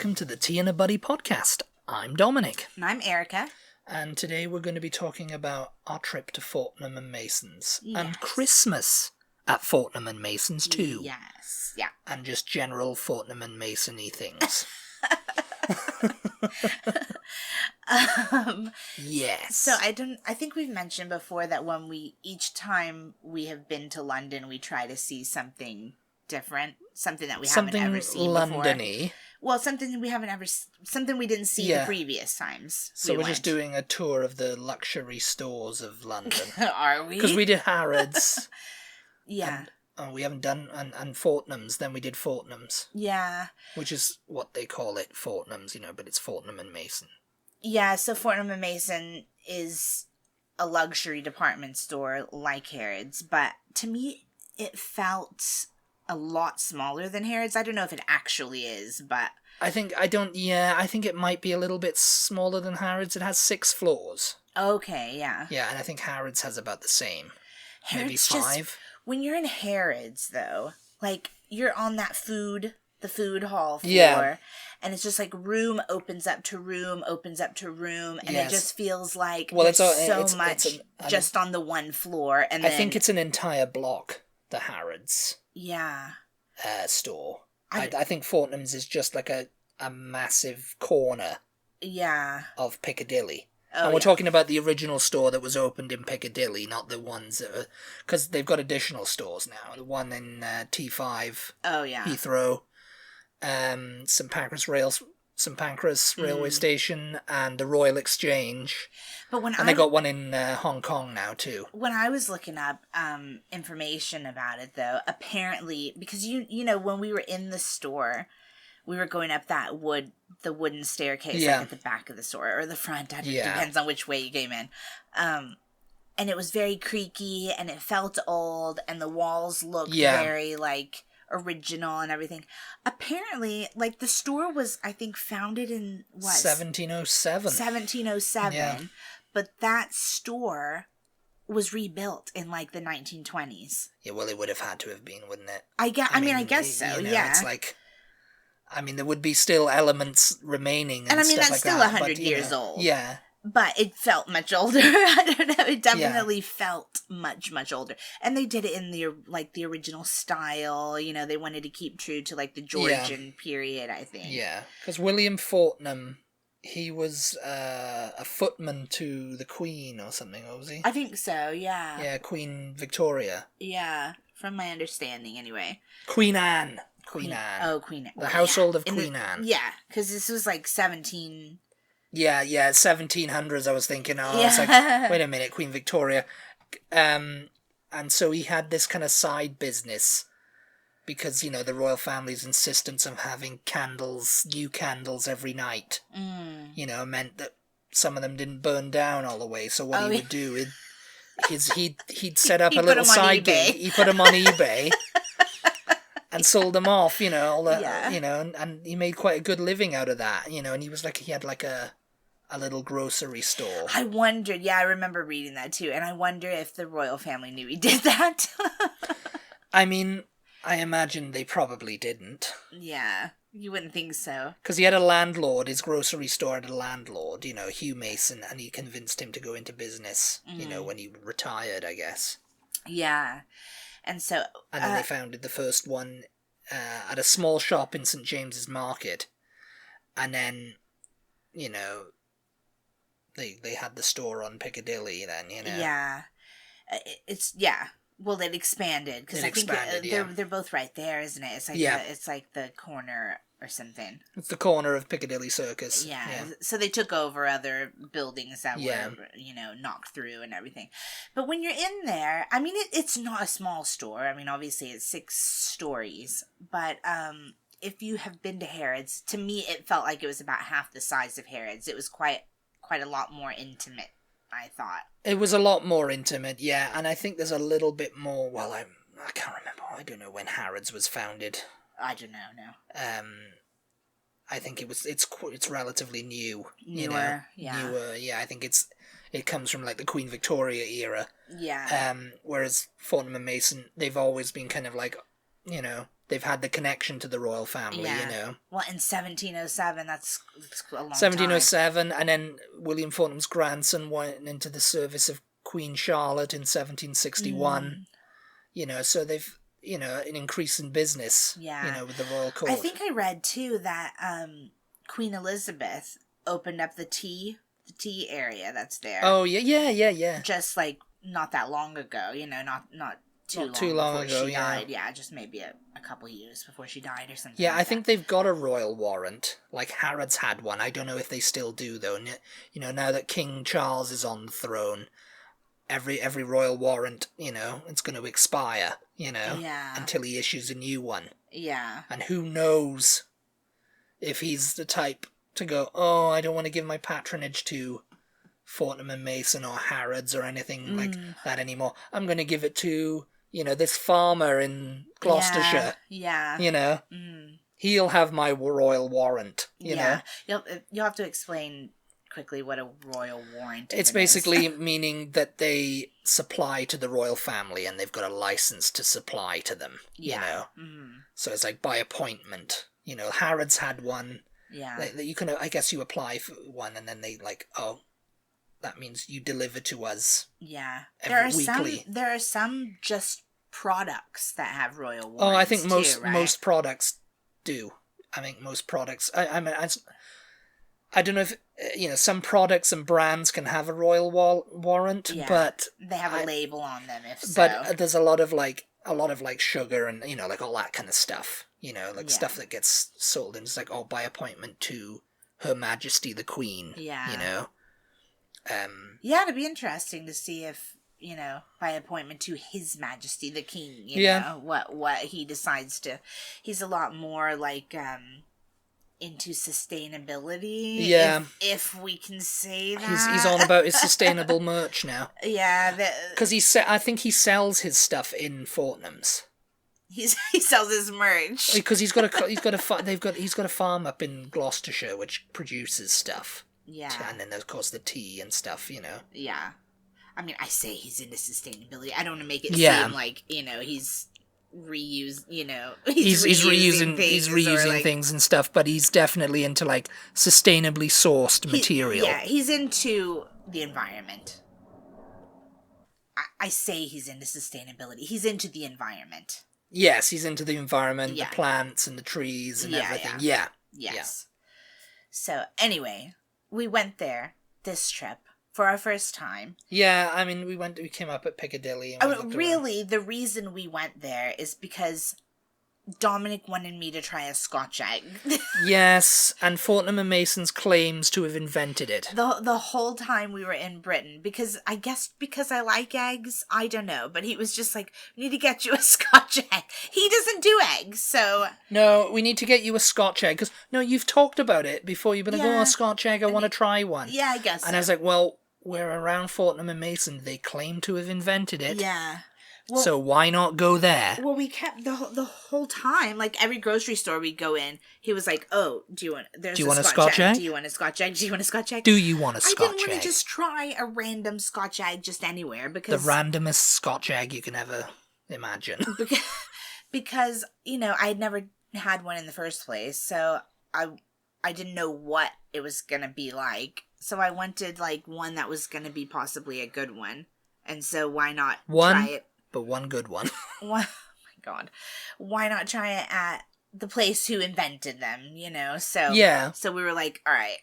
welcome to the Tea and a Buddy podcast. I'm Dominic. And I'm Erica. And today we're going to be talking about our trip to Fortnum and Mason's. Yes. And Christmas at Fortnum and Mason's too. Yes, yeah. And just general Fortnum and Mason-y things. Yes. So I think we've mentioned before that each time we have been to London, we try to see something different, something that we haven't ever seen London-y. before. Well, something we didn't see the previous times. So we're just doing a tour of the luxury stores of London. Are we? Because we did Harrods. Yeah. We haven't done, and Fortnum's, then we did Fortnum's. Yeah. Which is what they call it, Fortnum's, but it's Fortnum and Mason. Yeah, so Fortnum and Mason is a luxury department store like Harrods, but to me, it felt a lot smaller than Harrods. I don't know if it actually is, but... I think it might be a little bit smaller than Harrods. It has 6 floors. Okay, yeah. Yeah, and I think Harrods has about the same. Harrods, maybe 5. When you're in Harrods, though, like, you're on the food hall floor, and it's just like room opens up to room, and it just feels like there's so much just on the one floor. And I think it's an entire block, the Harrods store. I think Fortnum's is just like a massive corner of Piccadilly. Oh, and we're talking about the original store that was opened in Piccadilly, not the ones that are... Because they've got additional stores now. The one in T5, Heathrow, St Pancras Railway Station, and the Royal Exchange. And they got one in Hong Kong now, too. When I was looking up information about it, though, apparently... Because, you know, when we were in the store... We were going up the wooden staircase like at the back of the store, or the front. Depends on which way you came in. And it was very creaky, and it felt old, and the walls looked very, like, original and everything. Apparently, like, the store was, I think, founded in, 1707. 1707. Yeah. But that store was rebuilt in, like, the 1920s. Yeah, well, it would have had to have been, wouldn't it? I guess so, yeah. It's like... there would be still elements remaining and stuff that's like still that, 100 years old. Yeah. But it felt much older. I don't know. It definitely felt much, much older. And they did it in the original style. You know, they wanted to keep true to, like, the Georgian period, I think. Yeah. Because William Fortnum, he was a footman to the Queen or something, was he? I think so, yeah. Yeah, Queen Victoria. Yeah, from my understanding, anyway. Queen Anne. Queen Anne. Oh, Queen Anne. The household of Queen Anne. Yeah, because this was like 17... Yeah, 1700s I was thinking. It's like, wait a minute, Queen Victoria. And so he had this kind of side business because, the royal family's insistence of having new candles every night, meant that some of them didn't burn down all the way. So what he would do is he'd set up a little side gig. He put them on eBay. And sold them off, and he made quite a good living out of that, and he had like a little grocery store. I wondered, I remember reading that too, and I wonder if the royal family knew he did that. I imagine they probably didn't. Yeah, you wouldn't think so. Because he had a landlord, his grocery store had a landlord, Hugh Mason, and he convinced him to go into business, when he retired, I guess. Yeah. And so... And then they founded the first one at a small shop in St James's Market. And then, they had the store on Piccadilly then, Yeah. Well, it expanded. Because I think they're both right there, isn't it? It's like it's like the corner or something. It's the corner of Piccadilly Circus. Yeah. So they took over other buildings that were, knocked through and everything. But when you're in there, it's not a small store. Obviously it's 6 stories. But if you have been to Harrods, to me it felt like it was about half the size of Harrods. It was quite a lot more intimate, I thought. It was a lot more intimate, yeah. And I think there's a little bit more, well, I can't remember. I don't know when Harrods was founded. I don't know, no. I think it's relatively new. Newer. Newer, yeah. I think it comes from like the Queen Victoria era. Yeah. Whereas Fortnum and Mason, they've always been kind of like, they've had the connection to the royal family, you know. Well, in 1707, that's a long 1707, time. And then William Fortnum's grandson went into the service of Queen Charlotte in 1761. You know, so they've, you know, an increase in business, you know, with the royal court. I think I read, too, that Queen Elizabeth opened up the tea area that's there. Oh, yeah. Just, like, not that long ago, you know, not too long ago, she died. Yeah, just maybe a couple years before she died or something. Yeah, I think they've got a royal warrant. Like Harrod's had one. I don't know if they still do though. You know, now that King Charles is on the throne, every royal warrant, you know, it's going to expire. You know, until he issues a new one. Yeah. And who knows if he's the type to go, oh, I don't want to give my patronage to Fortnum and Mason or Harrod's or anything like that anymore. I'm going to give it to, you know, this farmer in Gloucestershire. Yeah. You know, he'll have my royal warrant, you know. You'll have to explain quickly what a royal warrant is. It's basically meaning that they supply to the royal family and they've got a license to supply to them, you know. So it's like by appointment. You know, Harrod's had one. Yeah. You can, I guess you apply for one and then they like, oh, that means you deliver to us. Yeah. Weekly. There are some just products that have royal warrants. Oh, I think most too, products do. I think most products. I mean, I don't know if you know, some products and brands can have a royal warrant, but they have a label on them. If so, but there's a lot of like sugar and you know like all that kind of stuff. You know, like stuff that gets sold and it's like by appointment to Her Majesty the Queen. Yeah. You know. It'd be interesting to see if, you know, by appointment to His Majesty the King, you know, what he decides to. He's a lot more like into sustainability. Yeah, if we can say that. He's on about his sustainable merch now. Yeah, because I think he sells his stuff in Fortnum's. He sells his merch because he's got a farm up in Gloucestershire which produces stuff. Yeah. And then, of course, the tea and stuff, you know. Yeah. I mean, I say he's into sustainability. I don't want to make it seem like, you know, he's reusing things and stuff, but he's definitely into, like, sustainably sourced material. Yeah, he's into the environment. I say he's into sustainability. He's into the environment. Yes, he's into the environment, the plants and the trees and everything. Yeah. Yes. Yeah. So, anyway, we went there this trip for our first time. Yeah, I mean, we came up at Piccadilly. And really, the reason we went there is because Dominic wanted me to try a Scotch egg. Yes, and Fortnum and Mason's claims to have invented it. The whole time we were in Britain, because I like eggs, I don't know, but he was just like, we need to get you a Scotch egg. He doesn't do eggs, so... No, we need to get you a Scotch egg, because, no, you've talked about it before. You've been like, oh, a Scotch egg, I want to try one. Yeah, I guess And I was like, well, we're around Fortnum and Mason. They claim to have invented it. Yeah. Well, so why not go there? Well, we kept the whole time, like every grocery store we'd go in, he was like, "Oh, do you want a Scotch egg? Do you want a Scotch egg? Do you want a Scotch egg? Do you want a Scotch egg?" I didn't want to just try a random Scotch egg just anywhere because the randomest Scotch egg you can ever imagine. Because you know I had never had one in the first place, so I didn't know what it was gonna be like. So I wanted like one that was gonna be possibly a good one, and so why not try it? But one good one. Oh my God. Why not try it at the place who invented them, you know? So we were like, all right,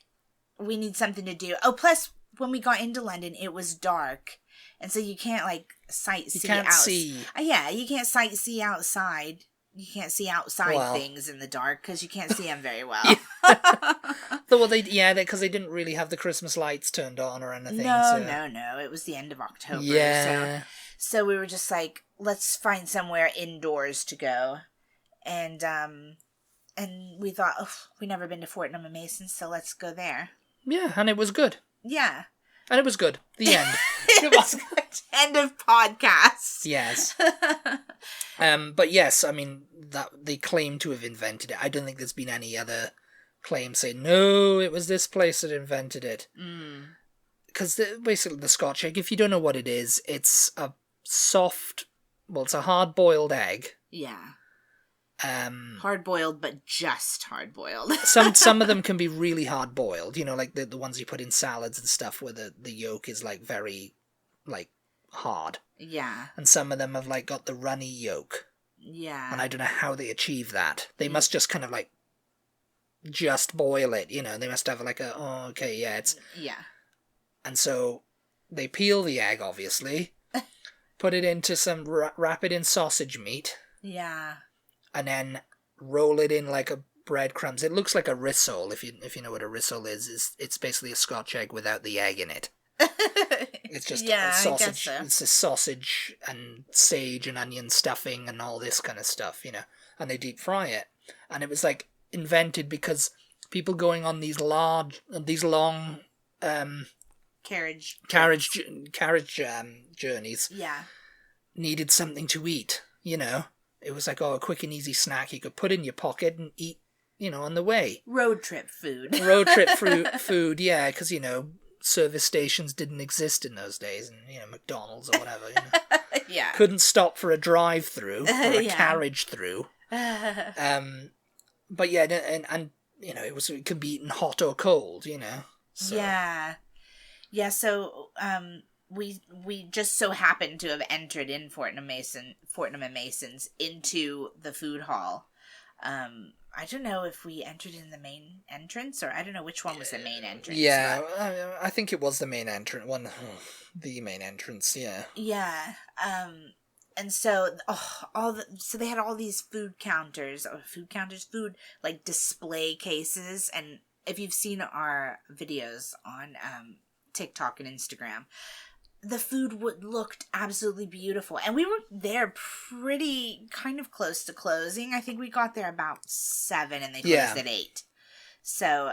we need something to do. Oh, plus, when we got into London, it was dark. And so you can't, like, sightsee You can't see. Yeah, you can't sightsee outside. You can't see outside things in the dark because you can't see them very well. Well, because they didn't really have the Christmas lights turned on or anything. No. It was the end of October. Yeah. So we were just like, let's find somewhere indoors to go. And we thought, we've never been to Fortnum and Mason, so let's go there. Yeah, and it was good. Yeah. And it was good. The end. It was good. End of podcast. Yes. But yes, I mean, that they claim to have invented it. I don't think there's been any other claim saying, no, it was this place that invented it. Because basically the Scotch egg, if you don't know what it is, it's a soft, it's a hard-boiled egg. Yeah. Hard-boiled, but just hard-boiled. some of them can be really hard-boiled, you know, like the ones you put in salads and stuff where the yolk is, like, very, like, hard. Yeah. And some of them have, like, got the runny yolk. Yeah. And I don't know how they achieve that. They must just kind of, like, just boil it, you know. They must have, like, it's... Yeah. And so they peel the egg, obviously, put it into some... wrap it in sausage meat. Yeah. And then roll it in like a breadcrumbs. It looks like a rissole, if you know what a rissole is. It's basically a Scotch egg without the egg in it. It's just a sausage. I guess so. It's a sausage and sage and onion stuffing and all this kind of stuff, you know. And they deep fry it. And it was like invented because people going on these long carriage journeys. Yeah. Needed something to eat, you know. It was like, a quick and easy snack you could put in your pocket and eat, you know, on the way. Road trip food, yeah, because, you know, service stations didn't exist in those days, and, you know, McDonald's or whatever, you know. Yeah. Couldn't stop for a drive-through, or a carriage-through. But, yeah, and you know, it could be eaten hot or cold, you know. So. Yeah. Yeah, so, we just so happened to have entered in Fortnum and Mason's into the food hall. I don't know if we entered in the main entrance, or I don't know which one was the main entrance. Yeah, I think it was the main entrance. The main entrance. Yeah. Yeah. And so so they had all these food like display cases, and if you've seen our videos on TikTok and Instagram, the food looked absolutely beautiful. And we were there pretty kind of close to closing. I think we got there about 7 and they closed at 8. So,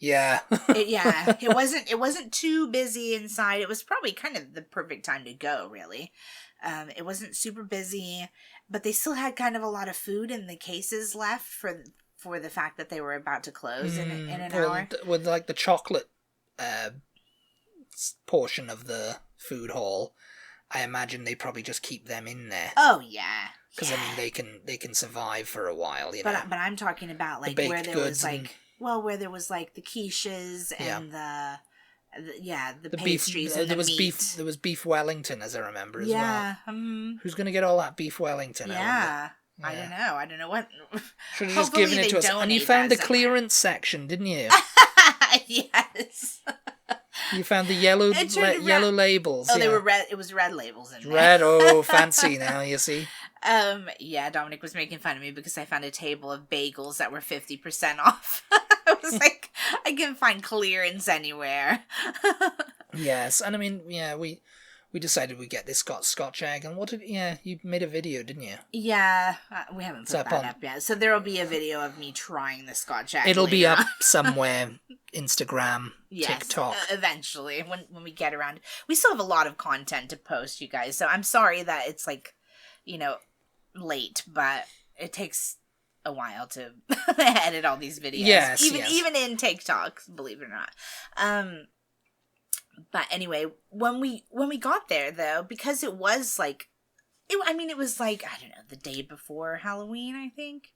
it wasn't too busy inside. It was probably kind of the perfect time to go, really. It wasn't super busy, but they still had kind of a lot of food in the cases left for the fact that they were about to close in an hour. With like the chocolate portion of the food hall, I imagine they probably just keep them in there. Oh yeah, because I mean they can survive for a while, you know. But I'm talking about like where there was like where there was like the quiches and the pastries beef, and the meat. There was beef Wellington, as I remember, as well. Yeah. Who's gonna get all that beef Wellington? Yeah. I don't know what. Should have just given it to us. And you found the clearance section, didn't you? Yes. You found the yellow labels. Oh, they were red. It was red labels in there. Red. Oh, fancy now. You see. Yeah, Dominic was making fun of me because I found a table of bagels that were 50% off. I was like, I can find clearance anywhere. Yes, and I mean, yeah, we decided we'd get this Scotch egg, and you made a video, didn't you? Yeah, we haven't put that up yet. So there will be a video of me trying the Scotch egg. It'll be up somewhere, Instagram, TikTok. Eventually, when we get around. We still have a lot of content to post, you guys, so I'm sorry that it's like, you know, late, but it takes a while to edit all these videos. Yes, even in TikTok, believe it or not. But anyway, when we got there though, because it was like, it was like, I don't know, the day before Halloween, I think.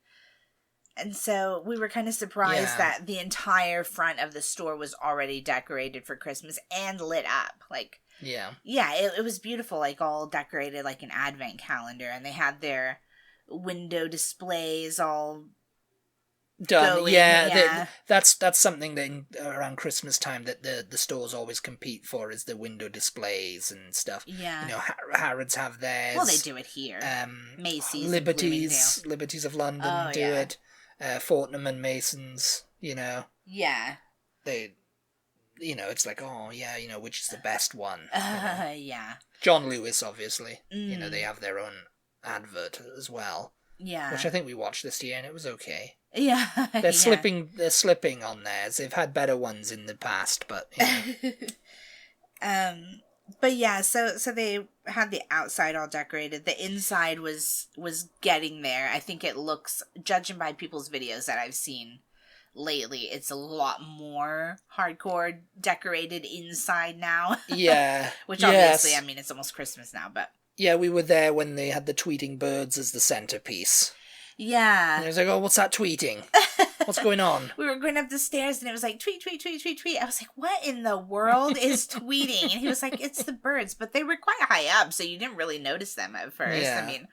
And so we were kind of surprised that the entire front of the store was already decorated for Christmas and lit up. Like, it was beautiful, like all decorated like an advent calendar, and they had their window displays all done. That's something that around Christmas time that the stores always compete for, is the window displays and stuff. Yeah, you know, Harrods have theirs. Well, they do it here. Macy's, Liberties of London do it. Fortnum and Mason's, you know. Yeah. They, you know, it's like, you know, which is the best one. Yeah. John Lewis, obviously. You know, they have their own advert as well. Yeah. Which I think we watched this year, and it was okay. Yeah. They're slipping on theirs. They've had better ones in the past, but you know. But yeah, so they had the outside all decorated. The inside was getting there. I think it looks, judging by people's videos that I've seen lately, it's a lot more hardcore decorated inside now. Yeah. Which obviously, I mean, it's almost Christmas now, but. Yeah, we were there when they had the tweeting birds as the centerpiece. Yeah. And he was like, oh, what's that tweeting? What's going on? We were going up the stairs and it was like, tweet, tweet, tweet, tweet, tweet. I was like, what in the world is tweeting? And he was like, it's the birds. But they were quite high up, so you didn't really notice them at first. Yeah. I mean,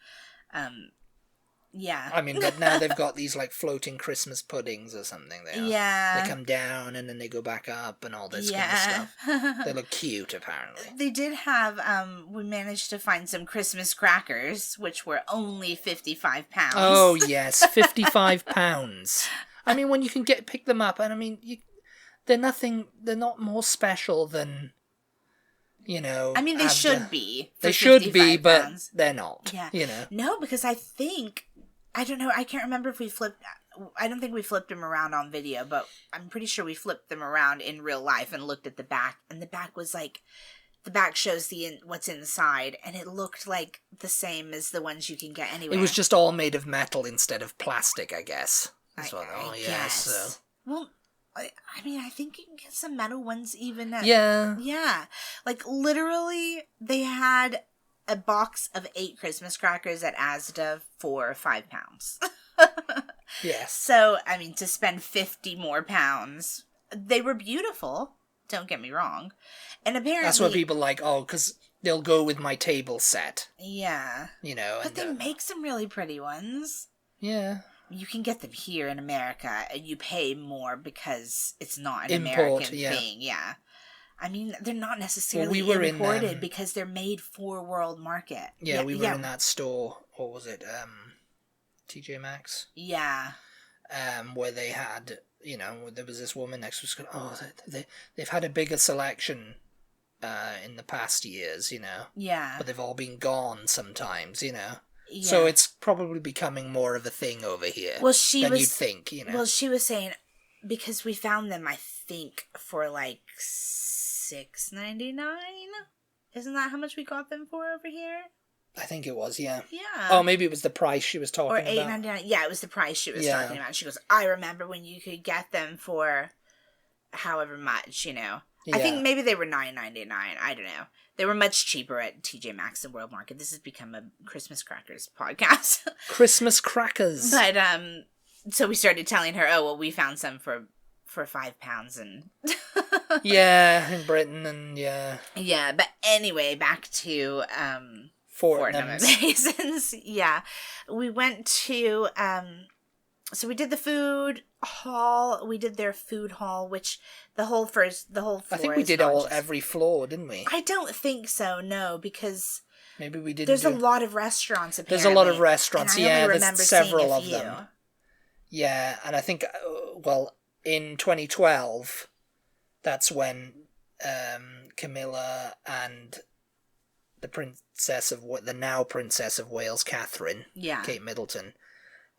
yeah. I mean, but now they've got these, like, floating Christmas puddings or something. Yeah. They come down and then they go back up and all this kind of stuff. They look cute, apparently. They did have, we managed to find some Christmas crackers, which were only 55 pounds. Oh, yes, 55 pounds. I mean, when you can pick them up, and I mean, they're not more special than, you know. I mean, they should be. They should be, pounds. But they're not. Yeah. You know. No, because I don't know, I can't remember if I don't think we flipped them around on video, but I'm pretty sure we flipped them around in real life and looked at the back, and the back was like, the back shows what's inside, and it looked like the same as the ones you can get anywhere. It was just all made of metal instead of plastic, I guess. I guess. So. Well, I mean, I think you can get some metal ones even at... Yeah. Yeah. Like, literally, they had a box of 8 Christmas crackers at Asda for 5 pounds. Yes. So, I mean, to spend 50 more pounds, they were beautiful. Don't get me wrong. And apparently... That's what people like, because they'll go with my table set. Yeah. You know. But they make some really pretty ones. Yeah. You can get them here in America, and you pay more because it's not an Import, American thing. Yeah. I mean, they're not necessarily imported because they're made for world market. Yeah, we were in that store. What was it? TJ Maxx? Yeah. Where they had, you know, there was this woman next to us going, they've had a bigger selection in the past years, you know. Yeah. But they've all been gone sometimes, you know. Yeah. So it's probably becoming more of a thing over here than you'd think, you know. Well, she was saying, because we found them, I think, for like $6.99. Isn't that how much we got them for over here? I think it was, yeah. Yeah. Oh, maybe it was the price she was talking about. Or $8.99. Yeah, it was the price she was talking about. She goes, I remember when you could get them for however much, you know. Yeah. I think maybe they were $9.99. I don't know. They were much cheaper at TJ Maxx and World Market. This has become a Christmas crackers podcast. Christmas crackers. But so we started telling her, oh well, we found some for 5 pounds and yeah, in Britain, and yeah. But anyway, back to Fortnum Masons. Yeah, we went to so we did the food hall. We did their food hall, which the whole floor. I think we did every floor, didn't we? I don't think so. No, because maybe we didn't. There's a lot of restaurants. Apparently. There's a lot of restaurants. Yeah, there's several of them. Yeah, and I think in 2012, that's when Camilla and the now Princess of Wales, Catherine, Kate Middleton,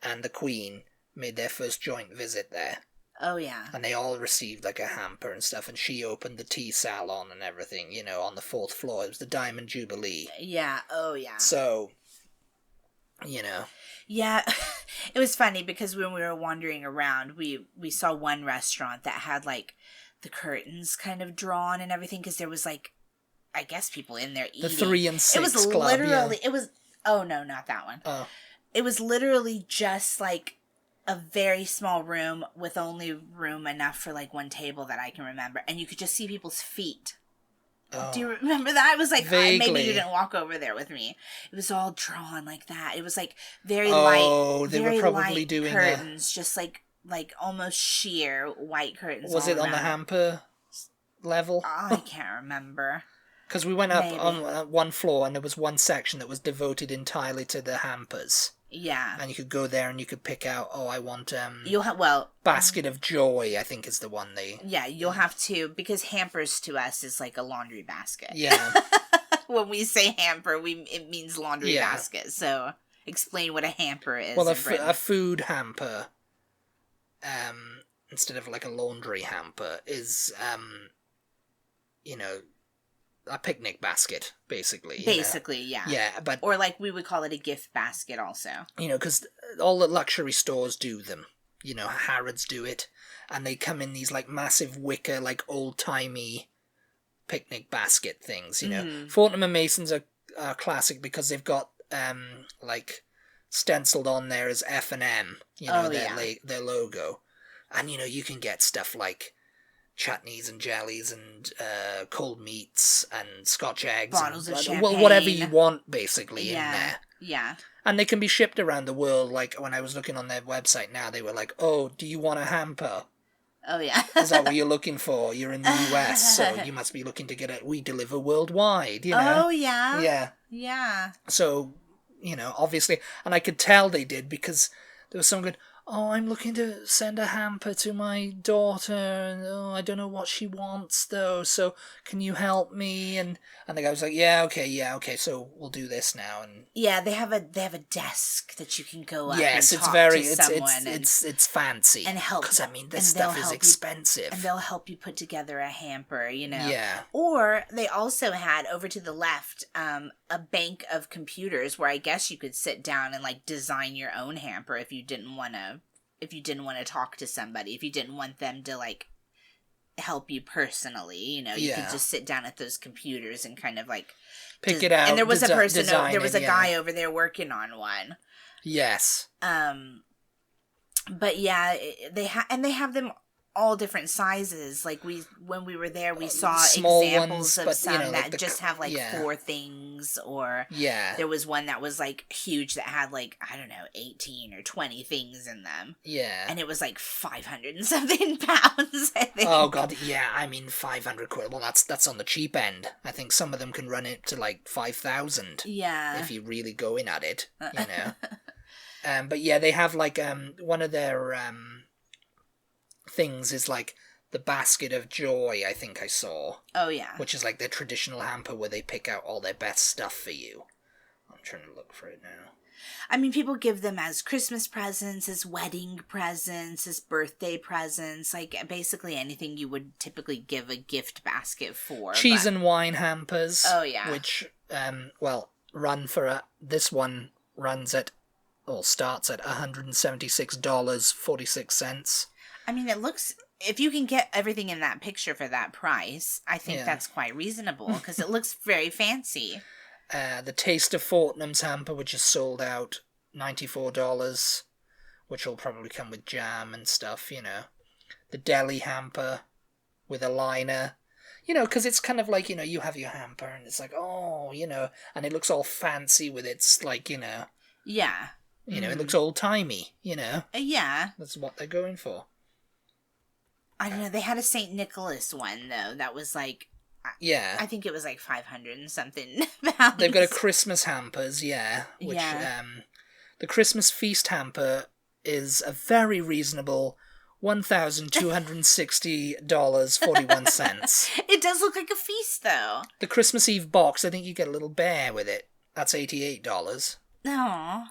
and the Queen made their first joint visit there. Oh, yeah. And they all received, like, a hamper and stuff, and she opened the tea salon and everything, you know, on the 4th floor. It was the Diamond Jubilee. Yeah, oh, yeah. So, you know. Yeah, it was funny because when we were wandering around, we saw one restaurant that had, like, the curtains kind of drawn and everything, because there was, like, I guess people in there eating. The 3 and 6 It was club, literally, it was, oh, no, not that one. Oh. It was literally just, like, a very small room with only room enough for, like, one table that I can remember. And you could just see people's feet. Oh. Do you remember that? I was like, maybe you didn't walk over there with me. It was all drawn like that. It was, like, very light. Oh, they were probably doing curtains. Just, like almost sheer white curtains. Was it on the hamper level? Oh, I can't remember. Because we went up on one floor and there was one section that was devoted entirely to the hampers. Yeah. And you could go there and you could pick out, I want, Basket of Joy, I think is the one they... Yeah, you'll have to, because hampers to us is like a laundry basket. Yeah. When we say hamper, it means laundry basket. So, explain what a hamper is. Well, a food hamper, instead of like a laundry hamper, is, you know... a picnic basket, basically. Yeah. Yeah, but... Or, like, we would call it a gift basket also. You know, because all the luxury stores do them. You know, Harrods do it. And they come in these, like, massive wicker, like, old-timey picnic basket things, you know. Fortnum and Masons are classic because they've got, like, stenciled on there as F&M, their logo. And, you can get stuff like chutneys and jellies and cold meats and Scotch eggs. Bottles of champagne. Whatever you want, basically, in there. Yeah. And they can be shipped around the world. Like, when I was looking on their website now, they were like, oh, do you want a hamper? Oh, yeah. Is that what you're looking for? You're in the US, so you must be looking to get it. We deliver worldwide, Oh, yeah? Yeah. Yeah. So, obviously, and I could tell they did because there was some good, oh, I'm looking to send a hamper to my daughter, and I don't know what she wants, though, so can you help me? And the guy was like, yeah, okay, so we'll do this now. And yeah, they have a desk that you can go up yes, and it's talk very, to it's, someone. it's fancy. And help. Because, this stuff is expensive. And they'll help you put together a hamper, Yeah. Or they also had, over to the left, a bank of computers where I guess you could sit down and, like, design your own hamper if you didn't want to talk to somebody, if you didn't want them to, like, help you personally, you could just sit down at those computers and kind of, like, pick it out. And there was a guy over there working on one. Yes. But yeah, they have them all different sizes. Like when we were there, we saw small examples ones, of but, some that just have like 4 things, or there was one that was like huge that had like, I don't know, 18 or 20 things in them. Yeah. And it was like 500 and something pounds, I think. Oh god, yeah, 500 quid. Well, that's on the cheap end. I think some of them can run it to like 5,000. Yeah. If you really go in at it, But yeah, they have like one of their things is like the basket of joy, I think I saw. Oh yeah. Which is like their traditional hamper where they pick out all their best stuff for you. I'm trying to look for it now. I mean, people give them as Christmas presents, as wedding presents, as birthday presents, like basically anything you would typically give a gift basket for. Cheese and wine hampers. Oh yeah. Which run for this one starts at $176.46. I mean, it looks, if you can get everything in that picture for that price, I think that's quite reasonable, because it looks very fancy. The Taste of Fortnum's hamper, which is sold out, $94, which will probably come with jam and stuff, The deli hamper with a liner, because it's kind of like, you have your hamper and it's like, oh, and it looks all fancy with its, like, Yeah. It looks old-timey, Yeah. That's what they're going for. I don't know, they had a St. Nicholas one, though, that was like... Yeah. I think it was like 500 and something pounds. They've got a Christmas hampers, which, the Christmas feast hamper is a very reasonable $1,260.41. It does look like a feast, though. The Christmas Eve box, I think you get a little bear with it. That's $88. Aww.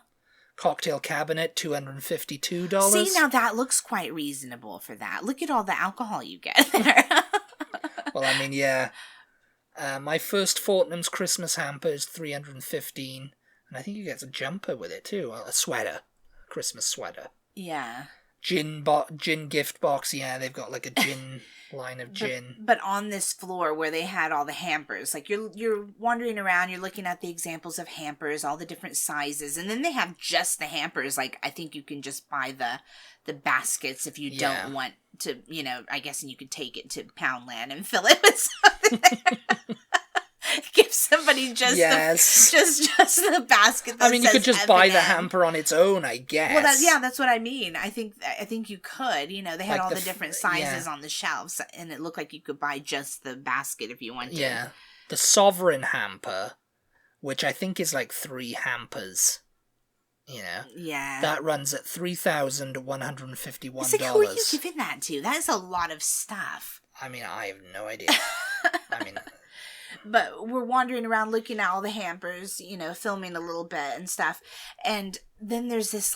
Cocktail cabinet, $252. See, now that looks quite reasonable for that. Look at all the alcohol you get there. Well, I mean, yeah. My first Fortnum's Christmas hamper is $315, and I think you get a jumper with it too, a sweater, a Christmas sweater. Yeah. Gin gift box. Yeah, they've got like a gin line of gin. But on this floor where they had all the hampers, like you're wandering around, you're looking at the examples of hampers, all the different sizes, and then they have just the hampers. Like I think you can just buy the baskets if you don't want to, I guess, and you could take it to Poundland and fill it with something. Give somebody just the basket. That you could just buy the hamper on its own, I guess. Well, that's what I mean. I think you could. They had like all the different sizes on the shelves, and it looked like you could buy just the basket if you wanted. Yeah, the Sovereign hamper, which I think is like 3 hampers. Yeah. That runs at $3,151. It's like, who are you giving that to? That is a lot of stuff. I mean, I have no idea. But we're wandering around looking at all the hampers, filming a little bit and stuff. And then there's this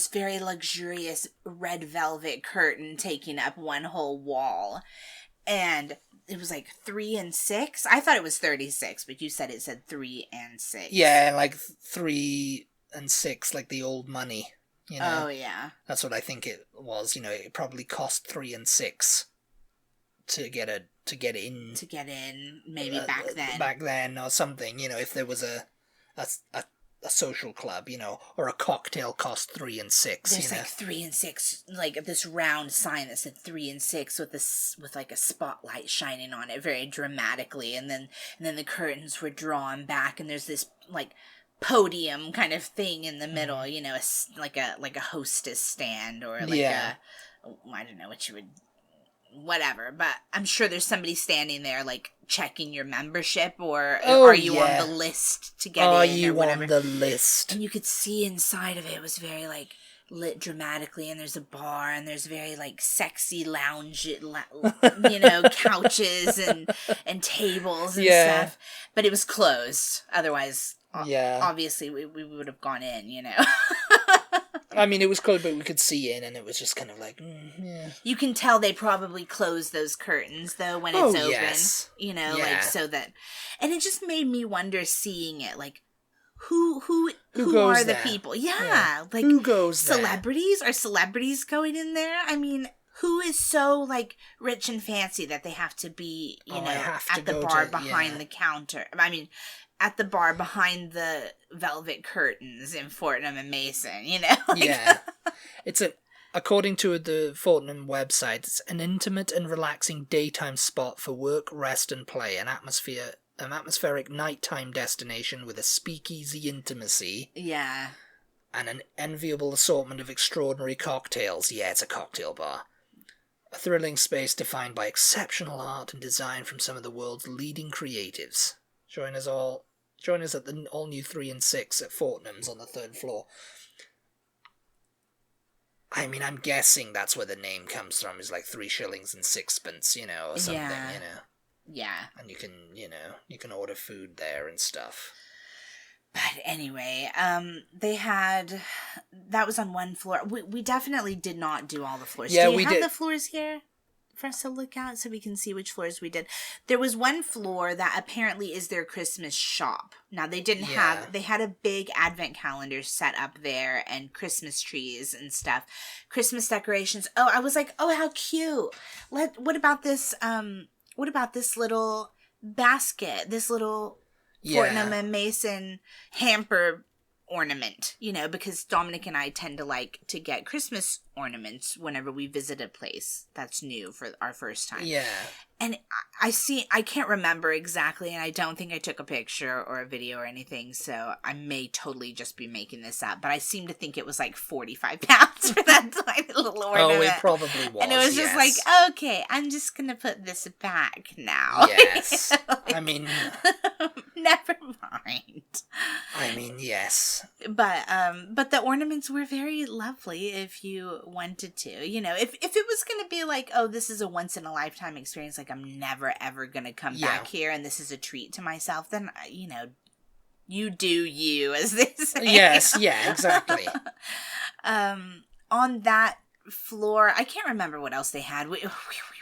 very luxurious red velvet curtain taking up one whole wall. And it was like 3 and 6. I thought it was 36, but you said it said 3 and 6. Yeah, like 3 and 6, like the old money. Oh, yeah. That's what I think it was. It probably cost 3 and 6 to get in. Maybe back then. Back then or something, if there was a a social club, or a cocktail cost 3 and 6. There's like 3 and 6, like this round sign that said 3 and 6 with like a spotlight shining on it very dramatically, and then the curtains were drawn back, and there's this like podium kind of thing in the middle, like a hostess stand, or like I don't know what you would, whatever, but I'm sure there's somebody standing there like checking your membership, or are you on the list to get in, are you or whatever. on the list? And you could see inside of it was very like lit dramatically, and there's a bar, and there's very like sexy lounge, couches and tables and stuff, but it was closed. Otherwise, obviously we would have gone in, I mean, it was closed, but we could see in, and it was just kind of like, You can tell they probably close those curtains, though, when it's open. Yes. Like, so that... And it just made me wonder, seeing it, like, who are the people? Yeah. Like, who goes celebrities? Are celebrities going in there? I mean, who is so, like, rich and fancy that they have to be, at the bar behind the counter? I mean... At the bar behind the velvet curtains in Fortnum and Mason, According to the Fortnum website, it's an intimate and relaxing daytime spot for work, rest, and play. An atmospheric nighttime destination with a speakeasy intimacy. Yeah. And an enviable assortment of extraordinary cocktails. Yeah, it's a cocktail bar. A thrilling space defined by exceptional art and design from some of the world's leading creatives. Join us at the all-new 3 and 6 at Fortnum's on the 3rd floor. I mean, I'm guessing that's where the name comes from, is like 3 shillings and 6pence, or something, Yeah. And you can order food there and stuff. But anyway, that was on one floor. We definitely did not do all the floors. Yeah, do you we have did. The floors here for us to look at so we can see which floors we did? There was one floor that apparently is their Christmas shop. Now, they had a big advent calendar set up there and Christmas trees and stuff. Christmas decorations. Oh, I was like, oh, how cute. What about this little basket, this little Fortnum and Mason hamper ornament, because Dominic and I tend to like to get Christmas ornaments whenever we visit a place that's new for our first time. Yeah. And I can't remember exactly, and I don't think I took a picture or a video or anything, so I may totally just be making this up, but I seem to think it was like 45 pounds for that tiny little ornament. Oh, it probably was, and it was just like, okay, I'm just going to put this back now. Yes. I mean... Never mind. I mean, yes. But the ornaments were very lovely if you wanted to. If it was going to be like, oh, this is a once-in-a-lifetime experience, like I'm never, ever going to come back here and this is a treat to myself, then, you do you, as they say. Yes, yeah, exactly. On that floor, I can't remember what else they had.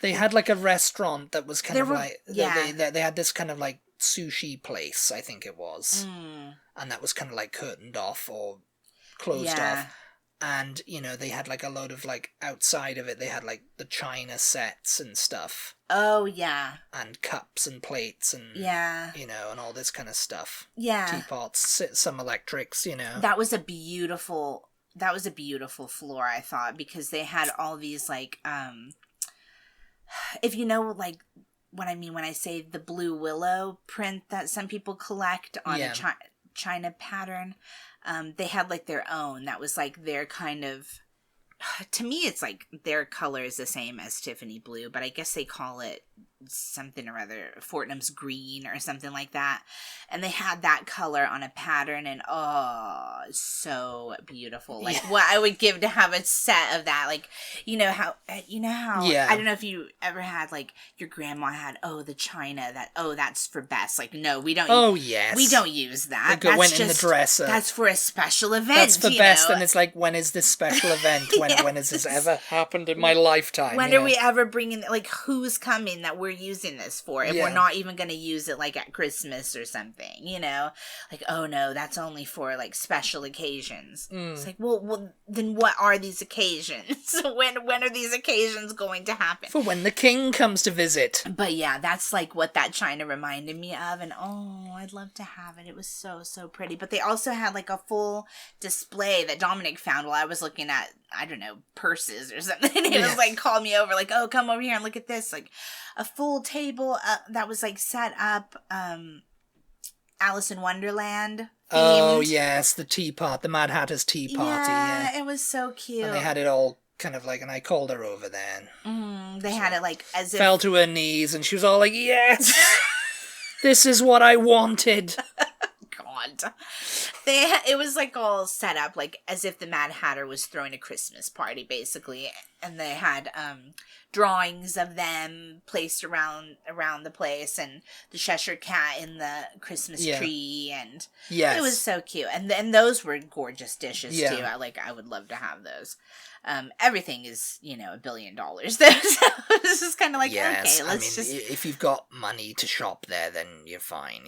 They had like a restaurant that was kind of like... Yeah. They had this kind of like sushi place, I think it was. And that was kind of like curtained off or closed off. And, they had like a load of like outside of it, they had like the china sets and stuff. Oh, yeah. And cups and plates and, and all this kind of stuff. Yeah. Teapots, some electrics, That was a beautiful floor, I thought, because they had all these like, if like, what I mean when I say the blue willow print that some people collect on a China pattern, they had like their own. That was like their kind of, to me it's like their color is the same as Tiffany blue, but I guess they call it something or other, Fortnum's green or something like that. And they had that color on a pattern, and so beautiful. Like what I would give to have a set of that. Like, how I don't know if you ever had like your grandma had, the china that's for best. Like, no, we don't. We don't use that. It went in the dresser. That's for a special event. That's for best, and it's like, when is this special event? When has this ever happened in my lifetime? When are we ever bringing, like, who's coming that we're using this for if we're not even going to use it like at Christmas or something, you know? Like, oh no, that's only for like special occasions. It's like, well, then what are these occasions? when are these occasions going to happen? For when the king comes to visit. But yeah, that's like what that china reminded me of, and I'd love to have it. It was so pretty. But they also had like a full display that Dominic found while I was looking at, I don't know, purses or something. He was like, called me over, like, oh, come over here and look at this. Like a full table that was like set up Alice in Wonderland themed. Oh yes, the Mad Hatter's tea party. Yeah, it was so cute. And they had it all kind of like, and I called her over then. They had it like as if... Fell to her knees and she was all like, yes, this is what I wanted. God. It was like all set up like as if the Mad Hatter was throwing a Christmas party basically, and they had drawings of them placed around the place, and the Cheshire Cat in the Christmas tree, and it was so cute, and those were gorgeous dishes too. I would love to have those. Everything is, $1 billion though, so this is kind of like, okay, let's if you've got money to shop there, then you're fine,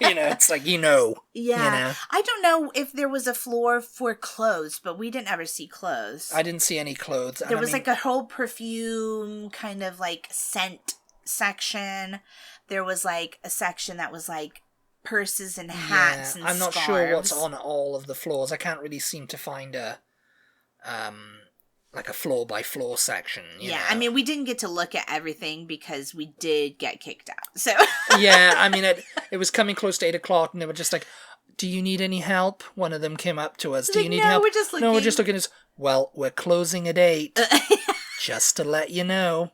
it's like, Yeah. I don't know if there was a floor for clothes, but we didn't ever see clothes. I didn't see any clothes. There was like a whole perfume kind of like scent section. There was like a section that was like purses and hats and I'm not scarves. sure what's on all of the floors. I can't really seem to find a like a floor by floor section. You know? I mean, we didn't get to look at everything because we did get kicked out. So it was coming close to 8:00, and they were just like, "Do you need any help?" One of them came up to us. Do you need help? We're just looking. No, we're just looking. Well, we're closing at 8. Just to let you know,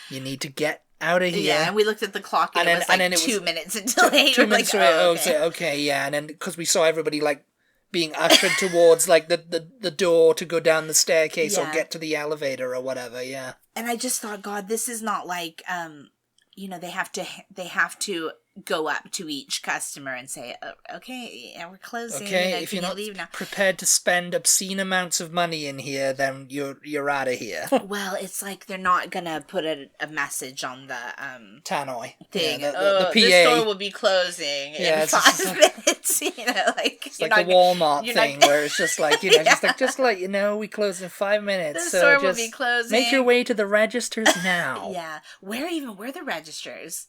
you need to get out of here. Yeah, and we looked at the clock, and it was 2 minutes until 8. 2 minutes away. Okay, and then because we saw everybody like being ushered towards like the door to go down the staircase or get to the elevator or whatever. And I just thought, God, this is not like they have to go up to each customer and say, oh, okay, we're closing. Okay, if you're not leave now? Prepared to spend obscene amounts of money in here, then you're out of here. Well, it's like they're not gonna put a message on the tannoy thing. The PA. The store will be closing in 5 minutes. It's like the Walmart thing where it's just like just to let you know, we close in 5 minutes. The store will be closing. Make your way to the registers now. Yeah, where the registers?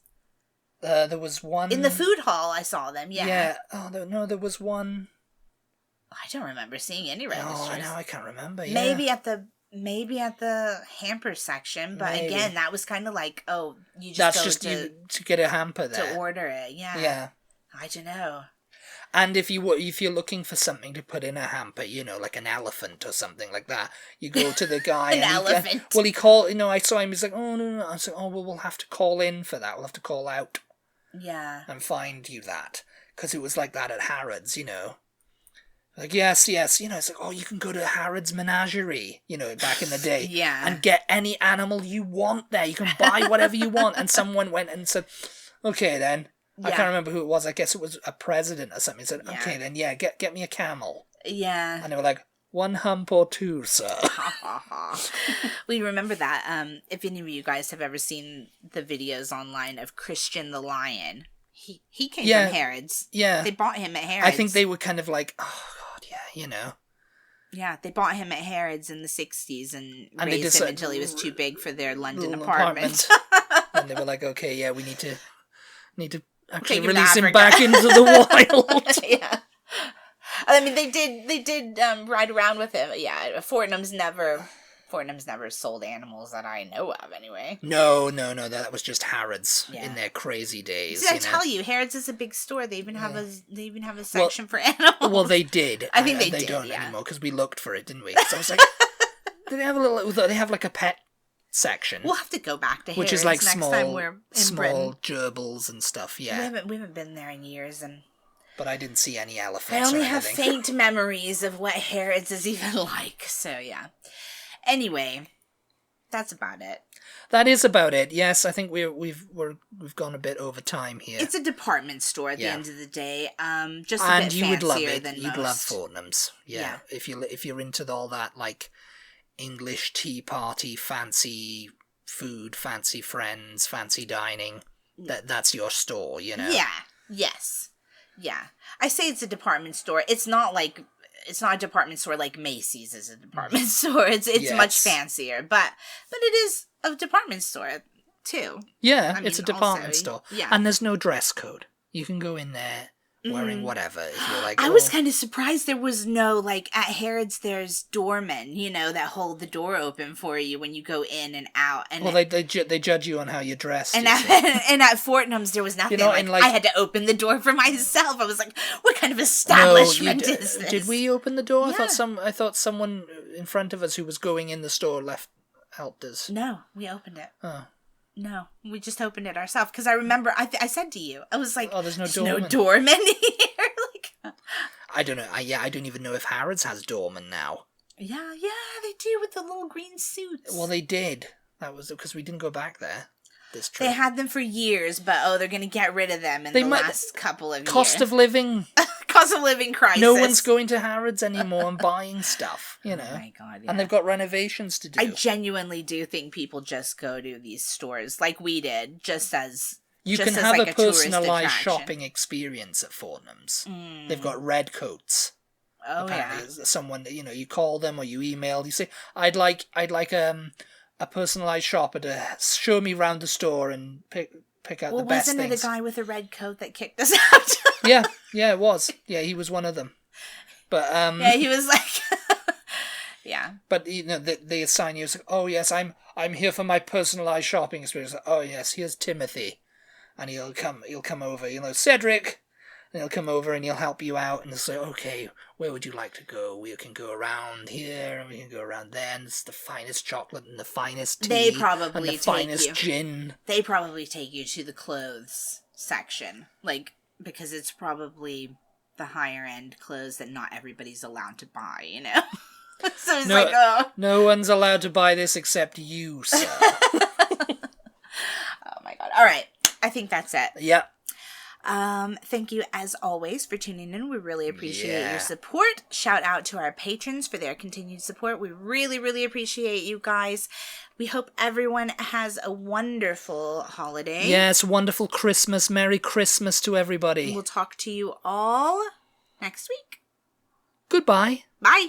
There was one in the food hall. I saw them. Yeah. Yeah. Oh no, there was one. I don't remember seeing any registers. Oh, no, I can't remember. Yeah. Maybe at the hamper section, but again, that was kind of like, oh, you just that's go just to get a hamper there to order it. Yeah. Yeah. I don't know. And if you're looking for something to put in a hamper, like an elephant or something like that, you go to the guy. Elephant. He called. I saw him. He's like, oh no. I said, oh well, we'll have to call in for that. We'll have to call out. Yeah. And find you that, because it was like that at Harrods. Like yes. It's like, oh, you can go to Harrods Menagerie. Back in the day. Yeah. And get any animal you want there. You can buy whatever you want. And someone went and said, okay then. Yeah. I can't remember who it was. I guess it was a president or something. He said, okay, then, get me a camel. Yeah. And they were like, 1 hump or 2, sir. We remember that. If any of you guys have ever seen the videos online of Christian the Lion, he came from Harrods. Yeah. They bought him at Harrods. I think they were kind of like, oh, God, yeah, Yeah, they bought him at Harrods in the 60s and raised him until he was too big for their London apartment. And they were like, okay, yeah, we need to actually release him back into the wild. Yeah. I mean, they did ride around with him. Yeah, Fortnum's never sold animals that I know of, anyway. No, that was just Harrods in their crazy days. Did I tell you, Harrods is a big store. They even have a section for animals. Well, they did. I think they don't anymore because we looked for it, didn't we? So I was like, did they have They have like a pet section. We'll have to go back to Harrods which is like next time we're in Britain. gerbils and stuff. Yeah, we haven't been there in years, but I didn't see any elephants. I only have faint memories of what Harrods is even like. So yeah. Anyway, that's about it. That is about it. Yes, I think we've gone a bit over time here. It's a department store at the end of the day. Just a and bit you would love fancier it. than You'd most. love Fortnum's. Yeah. If you're into all that like English tea party fancy food, fancy friends, fancy dining, that's your store, you know? Yeah. Yes. Yeah. I say it's a department store. It's not a department store like Macy's is a department store. It's much fancier, but it is a department store too. Yeah, it's a department store. Yeah. And there's no dress code. You can go in there wearing whatever if you're like, I was kind of surprised there was no, like, at Harrods there's doormen, you know, that hold the door open for you when you go in and out. And well, they judge you on how you're dressed. And at Fortnum's there was nothing. You know, I had to open the door for myself. I was like, what kind of establishment is this? Did we open the door? Yeah. I thought someone in front of us who was going in the store helped us. No, we opened it. Oh. No, we just opened it ourselves. Because I remember, I said to you, I was like, "Oh, there's no doorman here." Like, I don't know. I don't even know if Harrods has doorman now. Yeah, they do with the little green suits. Well, they did. That was because we didn't go back there this trip. They had them for years, but they're going to get rid of them in the last couple of years. Cost of living. Cost of living crisis. No one's going to Harrods anymore and buying stuff, you know. Oh my God, yeah. And they've got renovations to do. I genuinely do think people just go to these stores like we did, just as you can have like a personalised shopping experience at Fortnum's. They've got red coats. Oh, apparently. Yeah. Someone, you know, you call them or you email, you say, I'd like a personalised shopper to show me around the store and pick out the best things. Wasn't it the guy with the red coat that kicked us out? yeah, it was. Yeah, he was one of them. But yeah, he was like, yeah. But you know, they assign you. Oh yes, I'm here for my personalised shopping experience. Oh yes, here's Timothy, and he'll come over. You know, Cedric. And he'll come over and he'll help you out and he'll say, okay, where would you like to go? We can go around here and we can go around there. And it's the finest chocolate and the finest tea. They probably and the finest gin. They probably take you to the clothes section. Like, because it's probably the higher end clothes that not everybody's allowed to buy, you know? So it's like, oh. No one's allowed to buy this except you, sir. Oh my God. All right. I think that's it. Yeah. Thank you as always for tuning in. We really appreciate your support. Shout out to our patrons for their continued support. We really, really appreciate you guys. We hope everyone has a wonderful holiday. Yes, wonderful Christmas. Merry Christmas to everybody. We'll talk to you all next week. Goodbye. Bye.